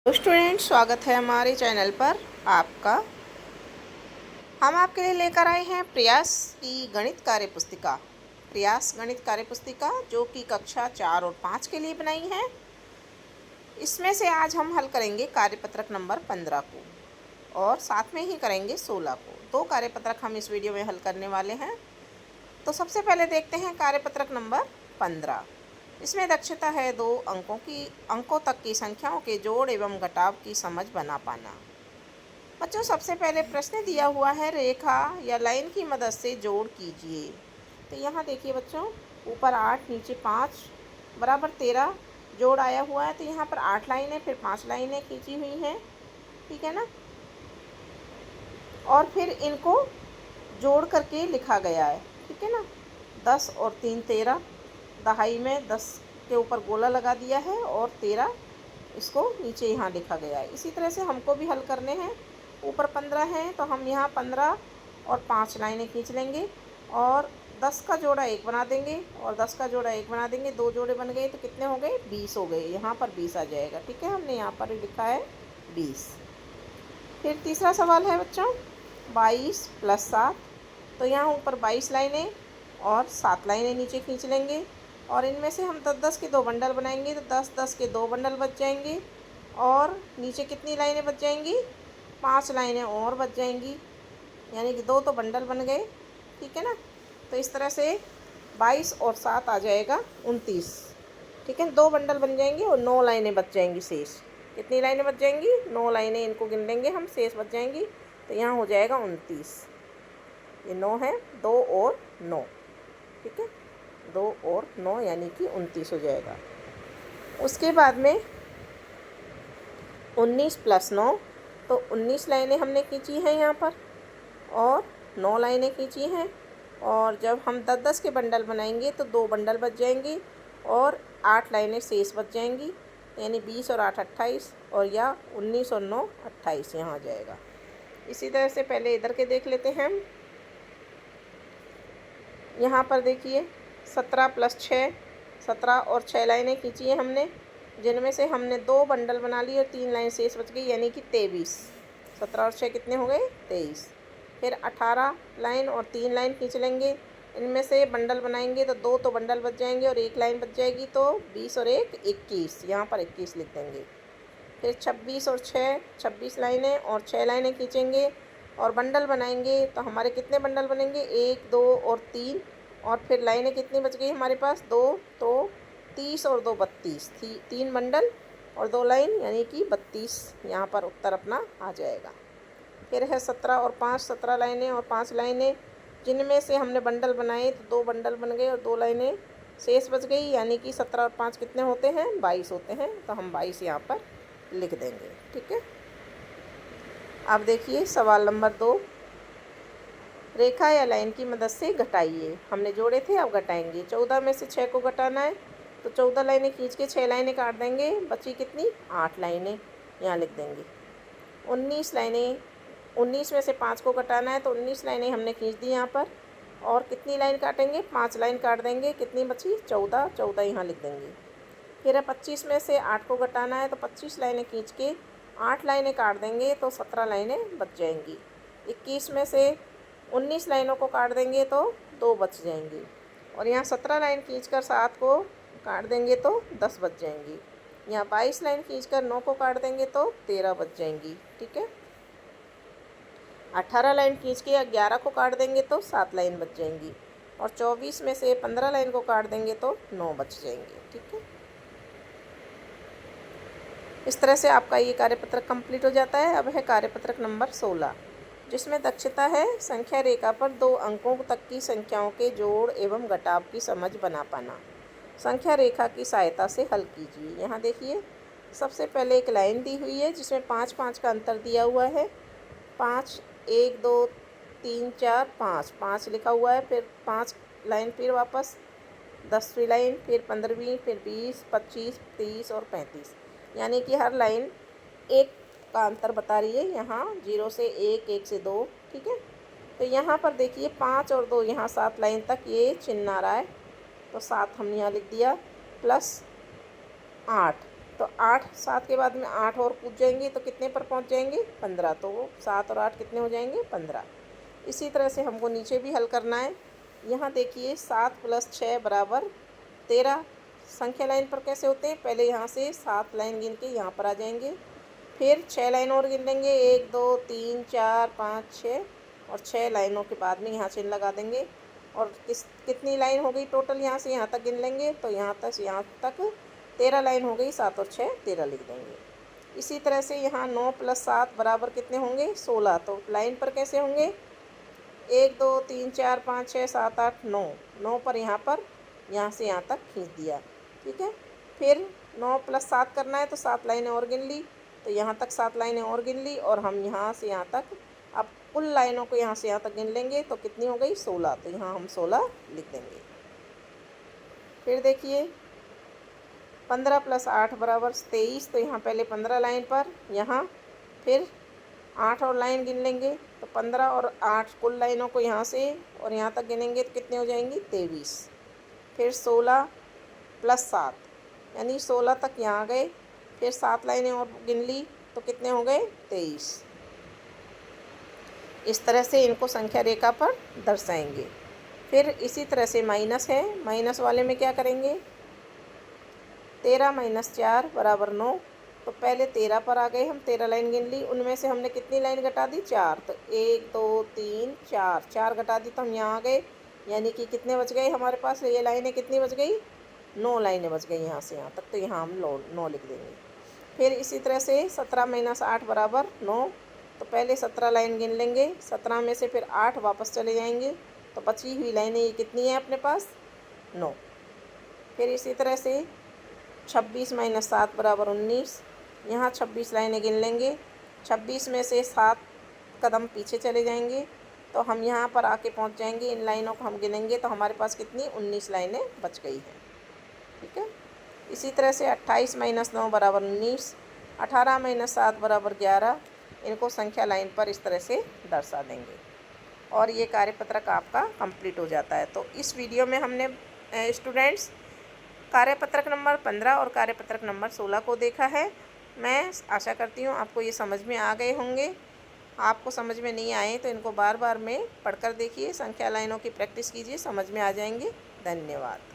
तो स्टूडेंट, स्वागत है हमारे चैनल पर आपका। हम आपके लिए लेकर आए हैं प्रयास की गणित कार्य पुस्तिका। प्रयास गणित कार्य पुस्तिका जो कि कक्षा 4 और 5 के लिए बनाई है। इसमें से आज हम हल करेंगे कार्यपत्रक नंबर 15 को और साथ में ही करेंगे 16 को। 2 कार्यपत्रक हम इस वीडियो में हल करने वाले हैं। तो सबसे पहले देखते हैं कार्यपत्रक नंबर 15। इसमें दक्षता है 2 अंकों तक की संख्याओं के जोड़ एवं घटाव की समझ बना पाना। बच्चों, सबसे पहले प्रश्न दिया हुआ है रेखा या लाइन की मदद से जोड़ कीजिए। तो यहाँ देखिए बच्चों, ऊपर 8 नीचे 5 बराबर 13 जोड़ आया हुआ है। तो यहाँ पर 8 लाइनें फिर 5 लाइनें खींची हुई हैं, ठीक है ना। और फिर इनको जोड़ करके लिखा गया है, ठीक है ना। 10 और 3 13, दहाई में 10 के ऊपर गोला लगा दिया है और 13 इसको नीचे यहाँ लिखा गया है। इसी तरह से हमको भी हल करने हैं। ऊपर 15 हैं तो हम यहाँ 15 और 5 लाइनें खींच लेंगे और 10 का जोड़ा 1 बना देंगे और 10 का जोड़ा 1 बना देंगे। 2 जोड़े बन गए तो कितने हो गए? 20 हो गए। यहाँ पर 20 आ जाएगा, ठीक है। हमने यहाँ पर लिखा है 20। फिर तीसरा सवाल है बच्चों 22 + 7। तो यहाँ ऊपर 22 लाइनें और 7 लाइनें नीचे खींच लेंगे और इनमें से हम 10-10 के 2 बंडल बनाएंगे। तो 10-10 के 2 बंडल बच जाएंगे और नीचे कितनी लाइनें बच जाएंगी? 5 लाइनें और बच जाएंगी, यानी कि 2 तो बंडल बन गए, ठीक है ना। तो इस तरह से 22 और 7 आ जाएगा 29, ठीक है। 2 बंडल बन जाएंगे और 9 लाइनें बच जाएंगी शेष। कितनी लाइनें बच जाएंगी? 9 लाइनें, इनको गिन लेंगे हम, शेष बच जाएंगी। तो यहाँ हो जाएगा 29। ये 9 है, 2 और 9, ठीक है। 2 और 9 यानी कि 29 हो जाएगा। उसके बाद में 19 + 9, तो 19 लाइनें हमने खींची हैं यहाँ पर और 9 लाइनें खींची हैं। और जब हम 10-10 के बंडल बनाएंगे तो 2 बंडल बच जाएंगी और 8 लाइनें शेष बच जाएंगी, यानी 20 और 8 28, और या 19 और 9 28 यहाँ आ जाएगा। इसी तरह से पहले इधर के देख लेते हैं हम। यहाँ पर देखिए 17 + 6, 17 और 6 लाइनें खींची है हमने, जिनमें से हमने 2 बंडल बना लिए और 3 लाइन शेष बच गई, यानी कि 23। 17 और 6 कितने हो गए? 23। फिर 18 लाइन और 3 लाइन खींच लेंगे। इनमें से बंडल बनाएंगे तो 2 तो बंडल बच जाएंगे और 1 लाइन बच जाएगी। तो 20 और 1 21, यहाँ पर 21 लिख देंगे। फिर 26 और 6 26 लाइनें और 6 लाइनें खींचेंगे और बंडल बनाएंगे तो हमारे कितने बंडल बनेंगे? 1 2 और 3, और फिर लाइनें कितनी बच गई हमारे पास? 2, तो 30 और 2 32, 3 बंडल और 2 लाइन, यानी कि 32। यहाँ पर उत्तर अपना आ जाएगा। फिर है 17 और 5, 17 लाइनें और 5 लाइनें, जिनमें से हमने बंडल बनाए तो 2 बंडल बन गए और 2 लाइनें शेष बच गई, यानी कि 17 और 5 कितने होते हैं? 22 होते हैं। तो हम 22 यहाँ पर लिख देंगे, ठीक है। अब देखिए सवाल नंबर 2, रेखा या लाइन की मदद से घटाइए। हमने जोड़े थे, अब घटाएंगे। 14 में से 6 को घटाना है तो 14 लाइनें खींच के 6 लाइनें काट देंगे। बची कितनी? 8 लाइनें, यहाँ लिख देंगे। 19 लाइनें, 19 में से 5 को घटाना है तो 19 लाइनें हमने खींच दी यहाँ पर, और कितनी लाइन काटेंगे? 5 लाइन काट देंगे। कितनी बची? 14, 14 यहाँ लिख देंगे। फिर 25 में से 8 को घटाना है तो 25 लाइनें खींच के 8 लाइनें काट देंगे तो 17 लाइनें बच जाएंगी। 21 में से 19 लाइनों को काट देंगे तो 2 बच जाएंगी, और यहाँ 17 लाइन खींचकर 7 को काट देंगे तो 10 बच जाएंगी। यहाँ 22 लाइन खींचकर 9 को काट देंगे तो 13 बच जाएंगी, ठीक है। 18 लाइन खींच के 11 को काट देंगे तो 7 लाइन बच जाएंगी, और 24 में से 15 लाइन को काट देंगे तो 9 बच जाएंगे, ठीक है। इस तरह से आपका ये कार्यपत्रक कंप्लीट हो जाता है। अब है कार्यपत्रक नंबर 16, जिसमें दक्षता है संख्या रेखा पर 2 अंकों तक की संख्याओं के जोड़ एवं घटाव की समझ बना पाना। संख्या रेखा की सहायता से हल कीजिए। यहाँ देखिए सबसे पहले एक लाइन दी हुई है जिसमें 5-5 का अंतर दिया हुआ है। 5 1 2 3 4 5 5 लिखा हुआ है। फिर 5 लाइन, फिर वापस 10वीं लाइन, फिर 15वीं, फिर 20 25 30 और 35, यानी कि हर लाइन 1 का अंतर बता रही है। यहाँ 0 से 1, 1 से 2, ठीक है। तो यहाँ पर देखिए 5 और 2, यहाँ 7 लाइन तक ये चिन्ह आ रहा है तो 7 हमने यहाँ लिख दिया, +8 तो 8 7 के बाद में 8 और कूद जाएंगे तो कितने पर पहुंच जाएंगे 15। तो 7 और 8 कितने हो जाएंगे 15। इसी तरह से हमको नीचे भी हल करना है। यहाँ देखिए 7 + 6 = 13। संख्या लाइन पर कैसे होते हैं, पहले यहाँ से 7 लाइन गिन के यहाँ पर आ जाएंगे, फिर 6 लाइन और गिन लेंगे, 1 2 3 4 5 6 और 6 लाइनों के बाद में यहाँ चिन्ह लगा देंगे। और कितनी लाइन हो गई टोटल, यहाँ से यहाँ तक गिन लेंगे तो यहाँ तक 13 लाइन हो गई। 7 और 6 13 लिख देंगे। इसी तरह से यहाँ 9 + 7 = कितने होंगे 16। तो लाइन पर कैसे होंगे 1 2 3 4 5 6 7 8 9 9 पर यहाँ से यहाँ तक खींच दिया। ठीक है, फिर 9 + 7 करना है तो 7 लाइनें और गिन ली, तो यहाँ तक 7 लाइनें और गिन ली और हम यहाँ से यहाँ तक अब कुल लाइनों को यहाँ से यहाँ तक गिन लेंगे तो कितनी हो गई 16। तो यहाँ हम 16 लिख देंगे। फिर देखिए 15 + 8 = 23। तो यहाँ पहले 15 लाइन पर, यहाँ फिर 8 और लाइन गिन लेंगे तो 15 और 8 कुल लाइनों को यहाँ से और यहाँ तक गिनेंगे तो कितने हो जाएंगी 23। फिर 16 + 7 यानी 16 तक यहाँ गए, फिर 7 लाइनें और गिन ली तो कितने हो गए 23। इस तरह से इनको संख्या रेखा पर दर्शाएंगे। फिर इसी तरह से माइनस है, माइनस वाले में क्या करेंगे 13 - 4 = 9। तो पहले 13 पर आ गए हम, 13 लाइन गिन ली, उनमें से हमने कितनी लाइन घटा दी 4। तो 1 2 3 4 4 घटा दी तो हम यहाँ आ गए, यानी कि कितने बच गए हमारे पास ये लाइनें कितनी बच गई 9 लाइनें बच गई यहाँ से यहाँ तक। तो यहाँ हम 9 लिख देंगे। फिर इसी तरह से 17 - 8 = 9। तो पहले 17 लाइन गिन लेंगे, 17 में से फिर 8 वापस चले जाएंगे तो बची हुई लाइनें ये कितनी है अपने पास 9। फिर इसी तरह से 26 - 7 = 19। यहाँ 26 लाइनें गिन लेंगे, 26 में से 7 कदम पीछे चले जाएंगे तो हम यहाँ पर आके पहुँच जाएंगे। इन लाइनों को हम गिनेंगे तो हमारे पास कितनी 19 लाइनें बच गई हैं। ठीक है, इसी तरह से 28 - 9 = 19, 18 - 7 = 11। इनको संख्या लाइन पर इस तरह से दर्शा देंगे और ये कार्यपत्रक आपका कंप्लीट हो जाता है। तो इस वीडियो में हमने स्टूडेंट्स कार्यपत्रक नंबर 15 और कार्यपत्रक नंबर 16 को देखा है। मैं आशा करती हूँ आपको ये समझ में आ गए होंगे। आपको समझ में नहीं आए तो इनको बार बार में पढ़कर देखिए, संख्या लाइनों की प्रैक्टिस कीजिए, समझ में आ जाएंगे। धन्यवाद।